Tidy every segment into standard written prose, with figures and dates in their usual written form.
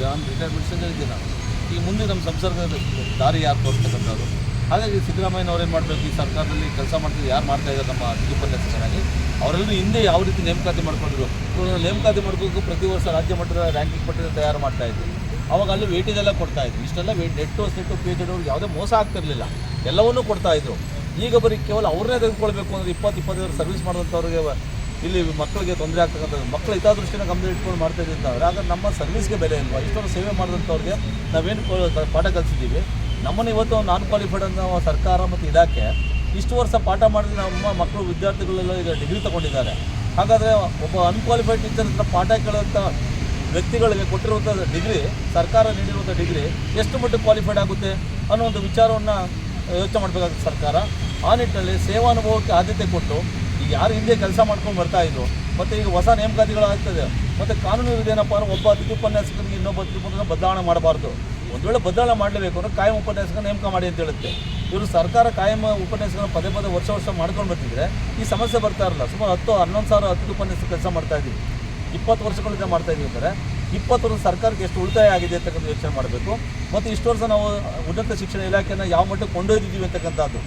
ನಾನು ರಿಟೈರ್ಮೆಂಟ್ ಇದ್ದೀನಿ ನಾನು. ಈಗ ಮುಂದೆ ನಮ್ಮ ಸಂಸರ್ಗದ ದಾರಿ ಯಾರು ತೋರಿಸ್ತಕ್ಕಂಥದ್ದು. ಹಾಗಾಗಿ ಸಿದ್ದರಾಮಯ್ಯನವ್ರು ಏನು ಮಾಡಬೇಕು, ಈ ಸರ್ಕಾರದಲ್ಲಿ ಕೆಲಸ ಮಾಡ್ತಿದ್ದು ಯಾರು ಮಾಡ್ತಾಯಿದ್ದಾರೆ ನಮ್ಮ ಉಪನ್ಯಾಸಕರಾಗಿ ಅವರೆಲ್ಲರೂ ಹಿಂದೆ ಯಾವ ರೀತಿ ನೇಮಕಾತಿ ಮಾಡ್ಕೊಂಡ್ರು. ನೇಮಕಾತಿ ಮಾಡ್ಕೋಬೇಕು ಪ್ರತಿ ವರ್ಷ ರಾಜ್ಯ ಮಟ್ಟದ ರ್ಯಾಂಕಿಂಗ್ ಪಟ್ಟಿನ ತಯಾರು ಮಾಡ್ತಾಯಿದ್ರು. ಅವಾಗ ಅಲ್ಲಿ ವೇಟೇಜ್ ಎಲ್ಲ ಕೊಡ್ತಾಯಿದ್ರು. ಇಷ್ಟೆಲ್ಲ ನೆಟ್ಟು ಸೆಟ್ಟು ಪೇಜ್ ಯಾವುದೇ ಮೋಸ ಆಗ್ತಿರಲಿಲ್ಲ, ಎಲ್ಲವನ್ನೂ ಕೊಡ್ತಾಯಿದ್ರು. ಈಗ ಬರೀ ಕೇವಲ ಅವ್ರನ್ನೇ ತೆಗೆದುಕೊಳ್ಬೇಕು ಅಂದರೆ 20-25 ಸರ್ವಿಸ್ ಮಾಡಿದಂಥವ್ರಿಗೆ ಇಲ್ಲಿ ಮಕ್ಕಳಿಗೆ ತೊಂದರೆ ಆಗ್ತಕ್ಕಂಥದ್ದು. ಮಕ್ಕಳ ಹಿತದೃಷ್ಟಿನ ಗಮನ ಇಟ್ಕೊಂಡು ಮಾಡ್ತಾ ಇದ್ದೀವಿ ಅಂತಂದರೆ ಆಗ ನಮ್ಮ ಸರ್ವಿಸ್ಗೆ ಬೆಲೆ ಇಲ್ವಾ? ಇಷ್ಟೊಂದು ಸೇವೆ ಮಾಡಿದಂಥವ್ರಿಗೆ ನಾವೇನು ಪಾಠ ಕಲಿಸಿದ್ದೀವಿ. ನಮ್ಮನ್ನು ಇವತ್ತು ನಾನ್ ಕ್ವಾಲಿಫೈಡ್ ಅನ್ನೋ ಸರ್ಕಾರ ಮತ್ತು ಇಲಾಖೆ ಇಷ್ಟು ವರ್ಷ ಪಾಠ ಮಾಡಿದ್ರೆ ನಮ್ಮ ಮಕ್ಕಳು ವಿದ್ಯಾರ್ಥಿಗಳೆಲ್ಲ ಈಗ ಡಿಗ್ರಿ ತೊಗೊಂಡಿದ್ದಾರೆ. ಹಾಗಾದರೆ ಒಬ್ಬ ಅನ್ಕ್ವಾಲಿಫೈಡ್ ಟೀಚರ್ ಹತ್ರ ಪಾಠ ಕೇಳೋಂಥ ವ್ಯಕ್ತಿಗಳಿಗೆ ಕೊಟ್ಟಿರುವಂಥ ಡಿಗ್ರಿ, ಸರ್ಕಾರ ನೀಡಿರುವಂಥ ಡಿಗ್ರಿ ಎಷ್ಟು ಮಟ್ಟಿಗೆ ಕ್ವಾಲಿಫೈಡ್ ಆಗುತ್ತೆ ಅನ್ನೋ ಒಂದು ವಿಚಾರವನ್ನು ಯೋಚನೆ ಮಾಡಬೇಕಾಗುತ್ತೆ ಸರ್ಕಾರ. ಆ ನಿಟ್ಟಿನಲ್ಲಿ ಸೇವಾನುಭವಕ್ಕೆ ಆದ್ಯತೆ ಕೊಟ್ಟು ಈಗ ಯಾರು ಹಿಂದೆ ಕೆಲಸ ಮಾಡ್ಕೊಂಡು ಬರ್ತಾಯಿದ್ರು ಮತ್ತು ಈಗ ಹೊಸ ನೇಮಕಾತಿಗಳಾಗ್ತದೆ. ಮತ್ತು ಕಾನೂನು ಇದೇನಪ್ಪ ಅಂದರೆ ಒಬ್ಬ ಅತಿಥಿ ಉಪನ್ಯಾಸಕರಿಗೆ ಇನ್ನೊಬ್ಬ ಅತಿಥಿ ಉಪನ್ಯಾಸಕ ಬದಲಾವಣೆ ಮಾಡಬಾರ್ದು. ಒಂದು ವೇಳೆ ಬದಲಾವಣೆ ಮಾಡಲೇಬೇಕು ಅಂದರೆ ಕಾಯಂ ಉಪನ್ಯಾಸಕ ನೇಮಕ ಮಾಡಿ ಅಂತ ಹೇಳುತ್ತೆ. ಇವರು ಸರ್ಕಾರ ಕಾಯಂ ಉಪನ್ಯಾಸಕರ ಪದೇ ವರ್ಷ ಮಾಡ್ಕೊಂಡು ಬರ್ತಿದ್ರೆ ಈ ಸಮಸ್ಯೆ ಬರ್ತಾ ಇರಲ್ಲ. ಸುಮಾರು 10-11 ಸಾವಿರ ಅತಿಥಿ ಉಪನ್ಯಾಸಕ ಕೆಲಸ ಮಾಡ್ತಾಯಿದ್ದೀವಿ. 20 ವರ್ಷಗಳಿಂದ ಮಾಡ್ತಾಯಿದ್ದೀವಿ ಅಂದರೆ 20 ವರ್ಷ ಸರ್ಕಾರಕ್ಕೆ ಎಷ್ಟು ಉಳಿತಾಯ ಆಗಿದೆ ಅಂತಕ್ಕಂಥ ಯೋಚನೆ ಮಾಡಬೇಕು. ಮತ್ತು ಇಷ್ಟು ವರ್ಷ ನಾವು ಉನ್ನತ ಶಿಕ್ಷಣ ಇಲಾಖೆಯನ್ನು ಯಾವ ಮಟ್ಟಕ್ಕೆ ಕೊಂಡೊಯ್ದಿದ್ದೀವಿ ಅಂತಕ್ಕಂಥದ್ದು.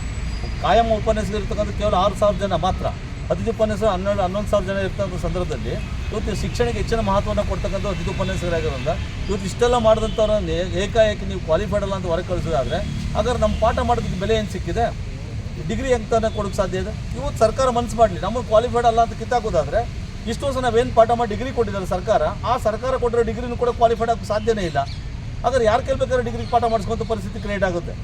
ಕಾಯಂ ಉಪನ್ಯಾಸಕರು ಇರ್ತಕ್ಕಂಥ ಕೇವಲ 6,000 ಜನ ಮಾತ್ರ. ಅತಿಥಿ ಉಪನ್ಯಾಸಕರು 11,000 ಜನ ಇರ್ತಕ್ಕಂಥ ಸಂದರ್ಭದಲ್ಲಿ ಇವತ್ತು ಶಿಕ್ಷಣಕ್ಕೆ ಹೆಚ್ಚಿನ ಮಹತ್ವವನ್ನು ಕೊಡ್ತಕ್ಕಂಥ ಅತಿಥಿ ಉಪನ್ಯಾಸಕರಾಗಿರೋದ್ರಿಂದ ಇವತ್ತು ಇಷ್ಟೆಲ್ಲ ಮಾಡಿದಂಥವ್ರನ್ನ ಏಕಾಏಕಿ ನೀವು ಕ್ವಾಲಿಫೈಡ್ ಅಲ್ಲ ಅಂತ ಹೊರಗೆ ಕಳಿಸೋದಾದರೆ ಹಾಗಾದ್ರೆ ನಮ್ಮ ಪಾಠ ಮಾಡೋದಕ್ಕೆ ಬೆಲೆ ಏನು ಸಿಕ್ಕಿದೆ? ಡಿಗ್ರಿ ಹೆಂಗೆ ಕೊಡೋಕ್ಕೆ ಸಾಧ್ಯ ಇದೆ? ಇವತ್ತು ಸರ್ಕಾರ ಮನಸ್ಸು ಮಾಡಲಿ, ನಮಗೆ ಕ್ವಾಲಿಫೈಡ್ ಅಲ್ಲ ಅಂತ ಕಿತ್ತಾಕೋದಾದರೆ ಇಷ್ಟು ವರ್ಷ ನಾವೇನು ಪಾಠ ಮಾಡಿ ಡಿಗ್ರಿ ಕೊಟ್ಟಿದ್ದಾರೆ ಸರ್ಕಾರ, ಆ ಸರ್ಕಾರ ಕೊಟ್ಟಿರೋ ಡಿಗ್ರಿನೂ ಕೂಡ ಕ್ವಾಲಿಫೈಡ್ ಆಗೋಕ್ಕೆ ಸಾಧ್ಯನೇ ಇಲ್ಲ. ಹಾಗಾದ್ರೆ ಯಾರು ಕೇಳಬೇಕಾದ್ರೆ ಡಿಗ್ರಿ ಪಾಠ ಮಾಡಿಸ್ಕೊಂಥ ಪರಿಸ್ಥಿತಿ ಕ್ರಿಯೇಟ್ ಆಗುತ್ತೆ.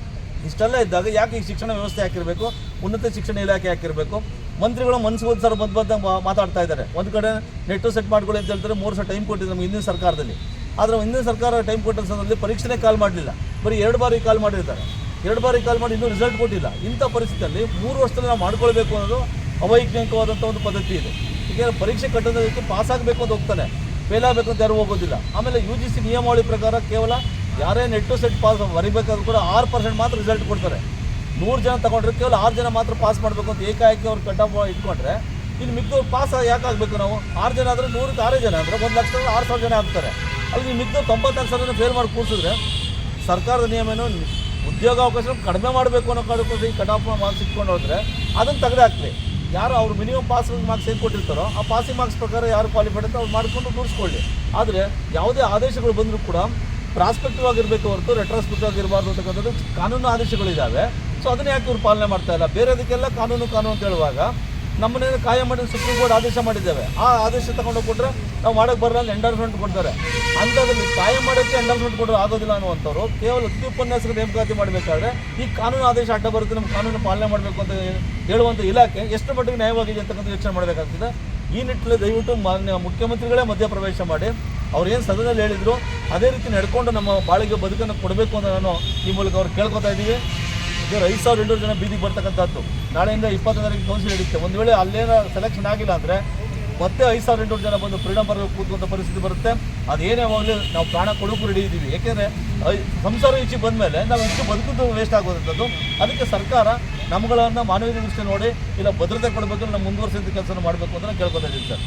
ಇಷ್ಟೆಲ್ಲ ಇದ್ದಾಗ ಯಾಕೆ ಈ ಶಿಕ್ಷಣ ವ್ಯವಸ್ಥೆ ಹಾಕಿರಬೇಕು, ಉನ್ನತ ಶಿಕ್ಷಣ ಇಲಾಖೆ ಹಾಕಿರಬೇಕು? ಮಂತ್ರಿಗಳು ಮನಸ್ಸು ಸರ್ ಮಾತಾಡ್ತಾ ಇದ್ದಾರೆ. ಒಂದು ಕಡೆ ನೆಟ್ಟು ಸೆಟ್ ಮಾಡ್ಕೊಳ್ಳಿ ಅಂತ ಹೇಳ್ತಾರೆ. 3 ವರ್ಷ ಟೈಮ್ ಕೊಟ್ಟಿದ್ದು ನಮ್ಮ ಹಿಂದಿನ ಸರ್ಕಾರದಲ್ಲಿ. ಆದರೆ ಹಿಂದಿನ ಸರ್ಕಾರ ಟೈಮ್ ಕೊಟ್ಟ ಸಂದರ್ಭದಲ್ಲಿ ಪರೀಕ್ಷೆನೇ ಕಾಲ್ ಮಾಡಲಿಲ್ಲ, ಬರೀ 2 ಬಾರಿ ಕಾಲ್ ಮಾಡಿರ್ತಾರೆ. 2 ಬಾರಿ ಕಾಲ್ ಮಾಡಿ ಇನ್ನೂ ರಿಸಲ್ಟ್ ಕೊಟ್ಟಿಲ್ಲ. ಇಂಥ ಪರಿಸ್ಥಿತಿಯಲ್ಲಿ 3 ವರ್ಷದಲ್ಲಿ ನಾವು ಮಾಡ್ಕೊಳ್ಬೇಕು ಅನ್ನೋದು ಅವೈಜ್ಞಾನಿಕವಾದಂಥ ಒಂದು ಪದ್ಧತಿ ಇದೆ. ಈಗ ಪರೀಕ್ಷೆ ಕಟ್ಟೋದಕ್ಕೆ ಪಾಸ್ ಆಗಬೇಕು ಅಂತ ಹೋಗ್ತಾನೆ, ಫೇಲ್ ಆಗಬೇಕು ಅಂತ ಯಾರು ಹೋಗೋದಿಲ್ಲ. ಆಮೇಲೆ UGC ನಿಯಮಾವಳಿ ಪ್ರಕಾರ ಕೇವಲ ಯಾರೇ ನೆಟ್ಟು ಸೆಟ್ ಪಾಸ್ ಬರೀಬೇಕಾದ್ರೂ ಕೂಡ 6% ಮಾತ್ರ ರಿಸಲ್ಟ್ ಕೊಡ್ತಾರೆ. 100 ಜನ ತೊಗೊಂಡ್ರೆ ಕೇವಲ 6 ಜನ ಮಾತ್ರ ಪಾಸ್ ಮಾಡಬೇಕು ಅಂತ ಏಕಾಏಕಿ ಅವ್ರು ಕಟ್ ಆಫ್ ಇಟ್ಕೊಂಡ್ರೆ ಇನ್ನು ಮಿಕ್ದವ್ರು ಪಾಸ್ ಯಾಕೆ ಆಗಬೇಕು? ನಾವು 6 ಜನ ಆದರೆ 100ಕ್ಕೆ 6 ಜನ ಅಂದರೆ 1,06,000 ಜನ ಆಗ್ತಾರೆ. ಅಲ್ಲಿ ಮಿಕ್ದವ್ರು 94,000 ಫೇಲ್ ಮಾಡಿ ಕೂರಿಸಿದ್ರೆ ಸರ್ಕಾರದ ನಿಯಮನೂ ಉದ್ಯೋಗಾವಕಾಶ ಕಡಿಮೆ ಮಾಡಬೇಕು ಅನ್ನೋ ಕಾರಣಕ್ಕೋಸ್ಕರ ಈ ಕಟ್ ಆಫ್ ಮಾರ್ಕ್ಸ್ ಇಟ್ಕೊಂಡು ಹೋದರೆ ಅದನ್ನು ತೆಗೆದಾಕ್ಲಿ. ಯಾರು ಅವರು ಮಿನಿಮಮ್ ಪಾಸಿಂಗ್ ಮಾರ್ಕ್ಸ್ ಏನು ಕೊಟ್ಟಿರ್ತಾರೋ ಆ ಪಾಸಿಂಗ್ ಮಾರ್ಕ್ಸ್ ಪ್ರಕಾರ ಯಾರು ಕ್ವಾಲಿಫೈಡ್ ಅಂತ ಅವ್ರು ಮಾಡಿಕೊಂಡು ತೋರಿಸ್ಕೊಳ್ಳಿ. ಆದರೆ ಯಾವುದೇ ಆದೇಶಗಳು ಬಂದರೂ ಕೂಡ ಪ್ರಾಸ್ಪೆಕ್ಟಿವ್ ಆಗಿರಬೇಕು ಹೊರತು ರೆಟ್ರಾಸ್ಪೆಕ್ಟಿವ್ ಆಗಿರಬಾರ್ದು ಅಂತಕ್ಕಂಥದ್ದು ಕಾನೂನು ಆದೇಶಗಳಿದ್ದಾವೆ. ಸೊ ಅದನ್ನೇ ಯಾಕೆ ಇವ್ರು ಪಾಲನೆ ಮಾಡ್ತಾ ಇಲ್ಲ? ಬೇರೆದಕ್ಕೆಲ್ಲ ಕಾನೂನು ಅಂತ ಹೇಳುವಾಗ ನಮ್ಮನ್ನೇನು ಕಾಯಂ ಮಾಡಿ ಸುಪ್ರೀಂ ಕೋರ್ಟ್ ಆದೇಶ ಮಾಡಿದ್ದೇವೆ. ಆ ಆದೇಶ ತಗೊಂಡು ಕೊಟ್ಟರೆ ನಾವು ಮಾಡೋಕ್ಕೆ ಬರಲ್ಲ ಅಂತ ಎಂಡರ್ಸ್ಮೆಂಟ್ ಕೊಡ್ತಾರೆ. ಅಂಥದ್ರಲ್ಲಿ ಕಾಯಂ ಮಾಡೋಕ್ಕೆ ಎಂಡರ್ಸ್ಮೆಂಟ್ ಕೊಡೋದು ಆಗೋದಿಲ್ಲ ಅನ್ನುವಂಥವ್ರು ಕೇವಲ ಅತಿಥಿ ಉಪನ್ಯಾಸಕರು ನೇಮಕಾತಿ ಮಾಡಬೇಕಾದ್ರೆ ಈ ಕಾನೂನು ಆದೇಶ ಅಡ್ಡ ಬರುತ್ತೆ, ನಮ್ಮ ಕಾನೂನು ಪಾಲನೆ ಮಾಡಬೇಕು ಅಂತ ಹೇಳುವಂಥ ಇಲಾಖೆ ಎಷ್ಟು ಮಟ್ಟಿಗೆ ನ್ಯಾಯವಾಗಿದೆ ಅಂತಕ್ಕಂಥ ಯೋಚನೆ ಮಾಡಬೇಕಾಗ್ತದೆ. ಈ ನಿಟ್ಟಿನಲ್ಲಿ ದಯವಿಟ್ಟು ಮಾನ್ಯ ಮುಖ್ಯಮಂತ್ರಿಗಳೇ ಮಧ್ಯಪ್ರವೇಶ ಮಾಡಿ ಅವ್ರು ಏನು ಸದನದಲ್ಲಿ ಹೇಳಿದ್ರು ಅದೇ ರೀತಿ ನಡ್ಕೊಂಡು ನಮ್ಮ ಬಾಳಿಗೆ ಬದುಕನ್ನು ಕೊಡಬೇಕು ಅಂತ ನಾನು ಈ ಮೂಲಕ ಅವ್ರು ಕೇಳ್ಕೊತಾ ಇದ್ದೀವಿ. ಇವರು 5,200 ಜನ ಬೀದಿಗೆ ಬರ್ತಕ್ಕಂಥದ್ದು. ನಾಳೆಯಿಂದ 20 ತಾರೀಕು ಕೌನ್ಸಿಲ್ ಹಿಡಿಯುತ್ತೆ. ಒಂದು ವೇಳೆ ಅಲ್ಲೇನೋ ಸೆಲೆಕ್ಷನ್ ಆಗಿಲ್ಲ ಅಂದರೆ ಮತ್ತೆ 5,200 ಜನ ಬಂದು ಫ್ರೀಡಮ್ ಪಾರ್ಕ್ ಕೂತ್ಕೊಂಥ ಪರಿಸ್ಥಿತಿ ಬರುತ್ತೆ. ಅದೇನೇ ಹೋಗಲಿ ನಾವು ಪ್ರಾಣ ಕೊಡೋಕ್ಕೂ ರೆಡಿ ಇದ್ದೀವಿ. ಏಕೆಂದರೆ ಸಂಸಾರ ಈಚೆ ಬಂದ ಮೇಲೆ ನಾವು ಇಷ್ಟು ಬದುಕಿದ್ದು ವೇಸ್ಟ್ ಆಗೋದಂಥದ್ದು. ಅದಕ್ಕೆ ಸರ್ಕಾರ ನಮ್ಮಗಳನ್ನು ಮಾನವೀಯ ದೃಷ್ಟಿ ನೋಡಿ ಇಲ್ಲ ಭದ್ರತೆ ಕೊಡಬೇಕು, ನಾವು ಮುಂದುವರಿಸಿದ ಕೆಲಸ ಮಾಡಬೇಕು ಅಂತ ಕೇಳ್ಕೊತಾ ಇದ್ದೀವಿ ಸರ್.